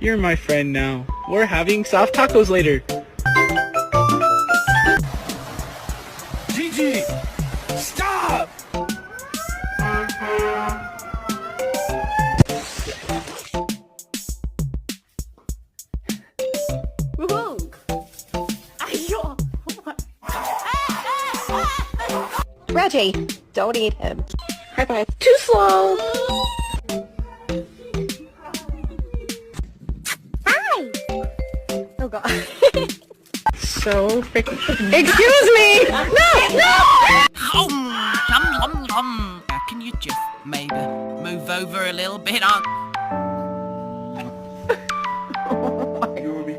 You're my friend now. We're having soft tacos later. Gigi! Stop! Woohoo! Ayo! Reggie, don't eat him. High five. Too slow! Hi! Oh god. So freaking... Excuse me! No! Can you just maybe move over a little bit on? You will be